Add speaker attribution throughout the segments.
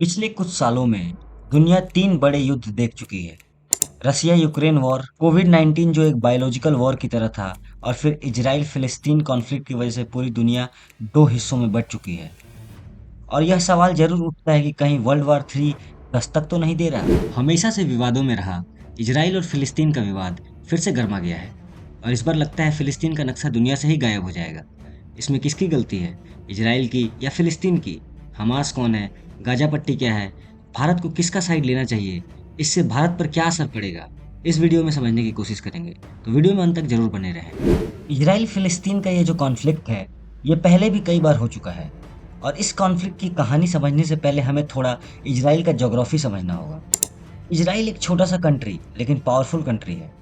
Speaker 1: पिछले कुछ सालों में दुनिया 3 बड़े युद्ध देख चुकी है। रसिया यूक्रेन वॉर, कोविड-19 जो एक बायोलॉजिकल वॉर की तरह था, और फिर इजराइल फिलिस्तीन कॉन्फ्लिक्ट की वजह से पूरी दुनिया 2 हिस्सों में बँट चुकी है। और यह सवाल ज़रूर उठता है कि कहीं वर्ल्ड वॉर 3 दस्तक तो नहीं दे रहा? हमेशा से विवादों में रहा इजराइल और फिलिस्तीन का विवाद फिर से गर्मा गया है, और इस बार लगता है फिलिस्तीन का नक्शा दुनिया से ही गायब हो जाएगा। इसमें किसकी गलती है, इजराइल की या फिलिस्तीन की? हमास कौन है? गाजा पट्टी क्या है? भारत को किसका साइड लेना चाहिए? इससे भारत पर क्या असर पड़ेगा? इस वीडियो में समझने की कोशिश करेंगे, तो वीडियो में अंत तक जरूर बने रहें। इजराइल फिलिस्तीन का ये जो कॉन्फ्लिक्ट है, ये पहले भी कई बार हो चुका है, और इस कॉन्फ्लिक्ट की कहानी समझने से पहले हमें थोड़ा इजराइल का ज्योग्राफी समझना होगा। इजराइल एक छोटा सा कंट्री लेकिन पावरफुल कंट्री है।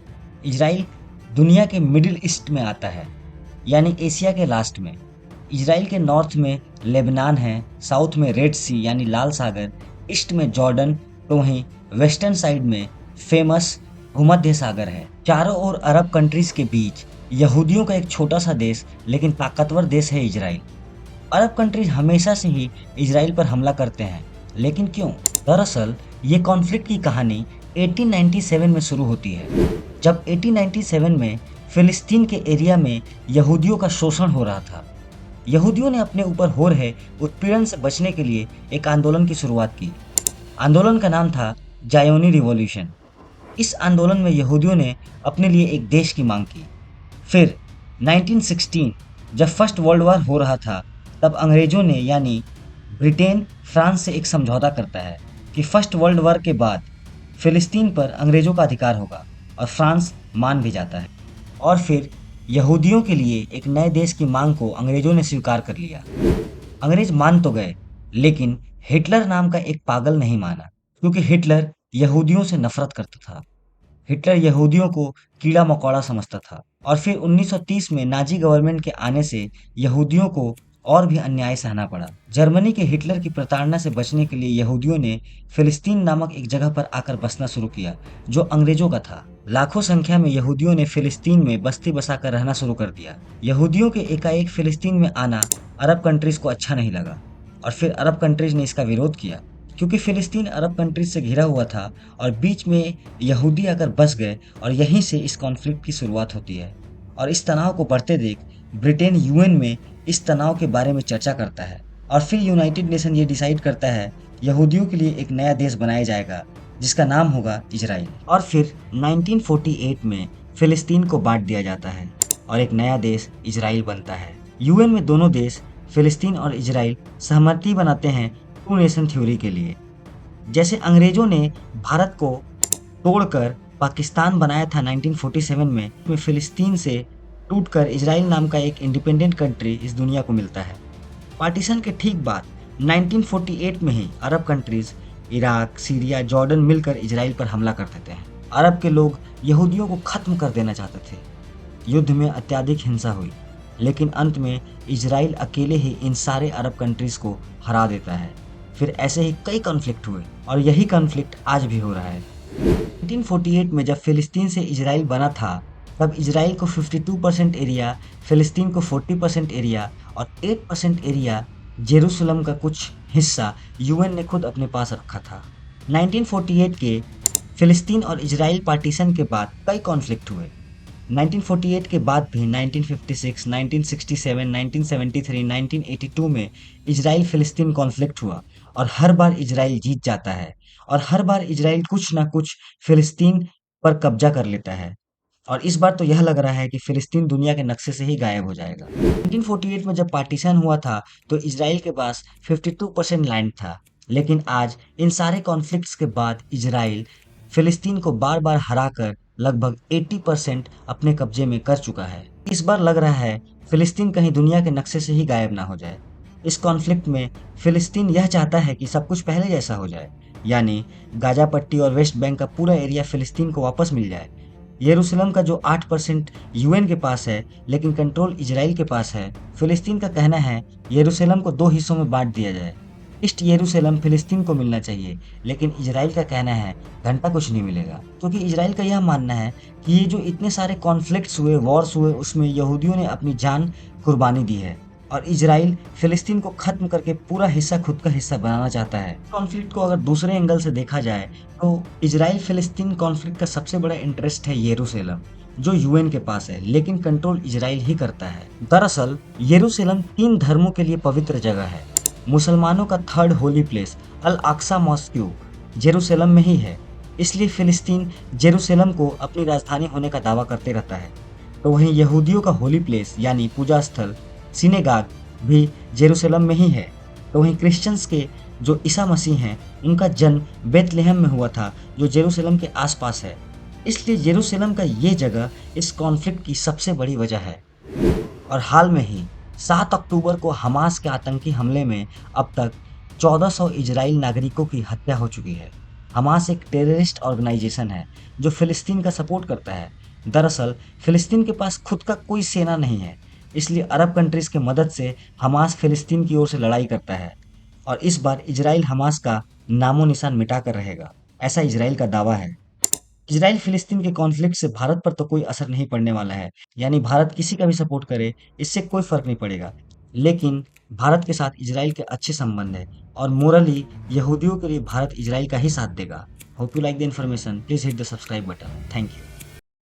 Speaker 1: इजराइल दुनिया के मिडिल ईस्ट में आता है, यानी एशिया के लास्ट में। इजराइल के नॉर्थ में लेबनान है, साउथ में रेड सी यानी लाल सागर, ईस्ट में जॉर्डन, तो वहीं वेस्टर्न साइड में फेमस भूमध्य सागर है। चारों ओर अरब कंट्रीज के बीच यहूदियों का एक छोटा सा देश लेकिन ताकतवर देश है इजराइल। अरब कंट्रीज हमेशा से ही इजराइल पर हमला करते हैं, लेकिन क्यों? दरअसल ये कॉन्फ्लिक्ट की कहानी 1897 में शुरू होती है, जब 1897 में फिलिस्तीन के एरिया में यहूदियों का शोषण हो रहा था। यहूदियों ने अपने ऊपर हो रहे उत्पीड़न से बचने के लिए एक आंदोलन की शुरुआत की। आंदोलन का नाम था जायोनी रिवॉल्यूशन। इस आंदोलन में यहूदियों ने अपने लिए एक देश की मांग की। फिर 1916 जब फर्स्ट वर्ल्ड वॉर हो रहा था, तब अंग्रेजों ने यानी ब्रिटेन फ्रांस से एक समझौता करता है कि फर्स्ट वर्ल्ड वॉर के बाद फिलिस्तीन पर अंग्रेजों का अधिकार होगा, और फ्रांस मान भी जाता है। और फिर यहूदियों के लिए एक नए देश की मांग को अंग्रेजों ने स्वीकार कर लिया। अंग्रेज मान तो गए, लेकिन हिटलर नाम का एक पागल नहीं माना, क्योंकि हिटलर यहूदियों से नफरत करता था। हिटलर यहूदियों को कीड़ा मकोड़ा समझता था, और फिर 1930 में नाजी गवर्नमेंट के आने से यहूदियों को और भी अन्याय सहना पड़ा। जर्मनी के हिटलर की प्रताड़ना से बचने के लिए यहूदियों ने फिलिस्तीन नामक एक जगह पर आकर बसना शुरू किया, जो अंग्रेजों का था। लाखों संख्या में यहूदियों ने फिलिस्तीन में बस्ती बसाकर रहना शुरू कर दिया। यहूदियों के एकाएक फिलिस्तीन में आना अरब कंट्रीज को अच्छा नहीं लगा, और फिर अरब कंट्रीज ने इसका विरोध किया, क्योंकि फिलिस्तीन अरब कंट्रीज से घिरा हुआ था और बीच में यहूदी आकर बस गए, और यहीं से इस कॉन्फ्लिक्ट की शुरुआत होती है। और इस तनाव को बढ़ते देख ब्रिटेन यूएन में इस तनाव के बारे में चर्चा करता है, और फिर यूनाइटेड नेशन ये डिसाइड करता है यहूदियों के लिए एक नया देश बनाया जाएगा, जिसका नाम होगा इजराइल। और फिर 1948 में फिलिस्तीन को बांट दिया जाता है और एक नया देश इजराइल बनता है। यूएन में दोनों देश फिलिस्तीन और इजराइल सहमति बनाते हैं टू नेशन थ्योरी के लिए। जैसे अंग्रेजों ने भारत को तोड़कर पाकिस्तान बनाया था 1947 में फिलिस्तीन से टूटकर इजराइल नाम का एक इंडिपेंडेंट कंट्री इस दुनिया को मिलता है। पार्टीशन के ठीक बाद 1948 में ही Arab countries Iraq, Syria, Jordan मिलकर इजराइल पर हमला कर देते हैं। अरब के लोग यहूदियों को खत्म कर देना चाहते थे। युद्ध में अत्यधिक हिंसा हुई, लेकिन अंत में इजराइल अकेले ही इन सारे अरब कंट्रीज को हरा देता है। फिर ऐसे ही कई कॉन्फ्लिक्ट हुए, और यही कॉन्फ्लिक्ट आज भी हो रहा है। 1948 में जब फिलिस्तीन से इजराइल बना था, तब इजराइल को 52% एरिया, फिलिस्तीन को 40% एरिया और 8% एरिया जेरूसलम का कुछ हिस्सा यूएन ने खुद अपने पास रखा था। 1948 के फिलिस्तीन और इजराइल पार्टीशन के बाद कई कॉन्फ्लिक्ट हुए। 1948 के बाद भी 1956, 1967, 1973, 1982 में इजराइल फिलिस्तीन कॉन्फ्लिक्ट हुआ, और हर बार इजराइल जीत जाता है, और हर बार इजराइल कुछ ना कुछ फिलिस्तीन पर कब्जा कर लेता है। और इस बार तो यह लग रहा है कि फिलिस्तीन दुनिया के नक्शे से ही गायब हो जाएगा। 1948 में जब पार्टीशन हुआ था, तो इजराइल के पास 52% लैंड था, लेकिन आज इन सारे कॉन्फ्लिक्ट्स के बाद इजराइल फिलिस्तीन को बार बार हराकर लगभग 80% अपने कब्जे में कर चुका है। इस बार लग रहा है फिलिस्तीन कहीं दुनिया के नक्शे से ही गायब ना हो जाए। इस कॉन्फ्लिक्ट में फिलिस्तीन यह चाहता है कि सब कुछ पहले जैसा हो जाए, यानी गाजा पट्टी और वेस्ट बैंक का पूरा एरिया फिलिस्तीन को वापस मिल जाए। यरूशलेम का जो 8% यूएन के पास है, लेकिन कंट्रोल इजराइल के पास है। फिलिस्तीन का कहना है यरूशलेम को 2 हिस्सों में बांट दिया जाए। ईस्ट यरूशलेम फिलिस्तीन को मिलना चाहिए, लेकिन इजराइल का कहना है घंटा कुछ नहीं मिलेगा, क्योंकि इजराइल का यह मानना है कि ये जो इतने सारे कॉन्फ्लिक्ट्स हुए, वॉर्स हुए, उसमें यहूदियों ने अपनी जान कुर्बानी दी है। और इजराइल फिलिस्तीन को खत्म करके पूरा हिस्सा खुद का हिस्सा बनाना चाहता है। कॉन्फ्लिक्ट को अगर दूसरे एंगल से देखा जाए तो इजराइल फिलिस्तीन कॉन्फ्लिक्ट का सबसे बड़ा इंटरेस्ट है यरूशलेम, जो यूएन के पास है, लेकिन कंट्रोल इजराइल ही करता है। दरअसल यरूशलेम 3 धर्मों के लिए पवित्र जगह है। मुसलमानों का थर्ड होली प्लेस अल अक्सा मॉस्क्यू जेरूशलेम में ही है, इसलिए फिलिस्तीन जेरूशलेम को अपनी राजधानी होने का दावा करते रहता है। तो वहीं यहूदियों का होली प्लेस यानी पूजा स्थल सिनेगाग भी जेरूशलेम में ही है। तो वहीं क्रिश्चियंस के जो ईसा मसीह हैं उनका जन्म बेथलेहम में हुआ था, जो जेरूशलेम के आसपास है। इसलिए जेरूशलेम का ये जगह इस कॉन्फ्लिक्ट की सबसे बड़ी वजह है। और हाल में ही 7 अक्टूबर को हमास के आतंकी हमले में अब तक 1400 इजराइल नागरिकों की हत्या हो चुकी है। हमास एक टेररिस्ट ऑर्गेनाइजेशन है जो फिलिस्तीन का सपोर्ट करता है। दरअसल फिलिस्तीन के पास खुद का कोई सेना नहीं है, इसलिए अरब कंट्रीज की मदद से हमास फिलिस्तीन की ओर से लड़ाई करता है और इस बार इजराइल हमास का नामो निशान मिटा कर रहेगा, ऐसा इजराइल का दावा है। इजराइल फिलिस्तीन के कॉन्फ्लिक्ट से भारत पर तो कोई असर नहीं पड़ने वाला है, यानी भारत किसी का भी सपोर्ट करे इससे कोई फर्क नहीं पड़ेगा। लेकिन भारत के साथ इजराइल के अच्छे संबंध है और मोरली यहूदियों के लिए भारत इजराइल का ही साथ देगा। Hope you like the information, please hit the subscribe button. Thank you.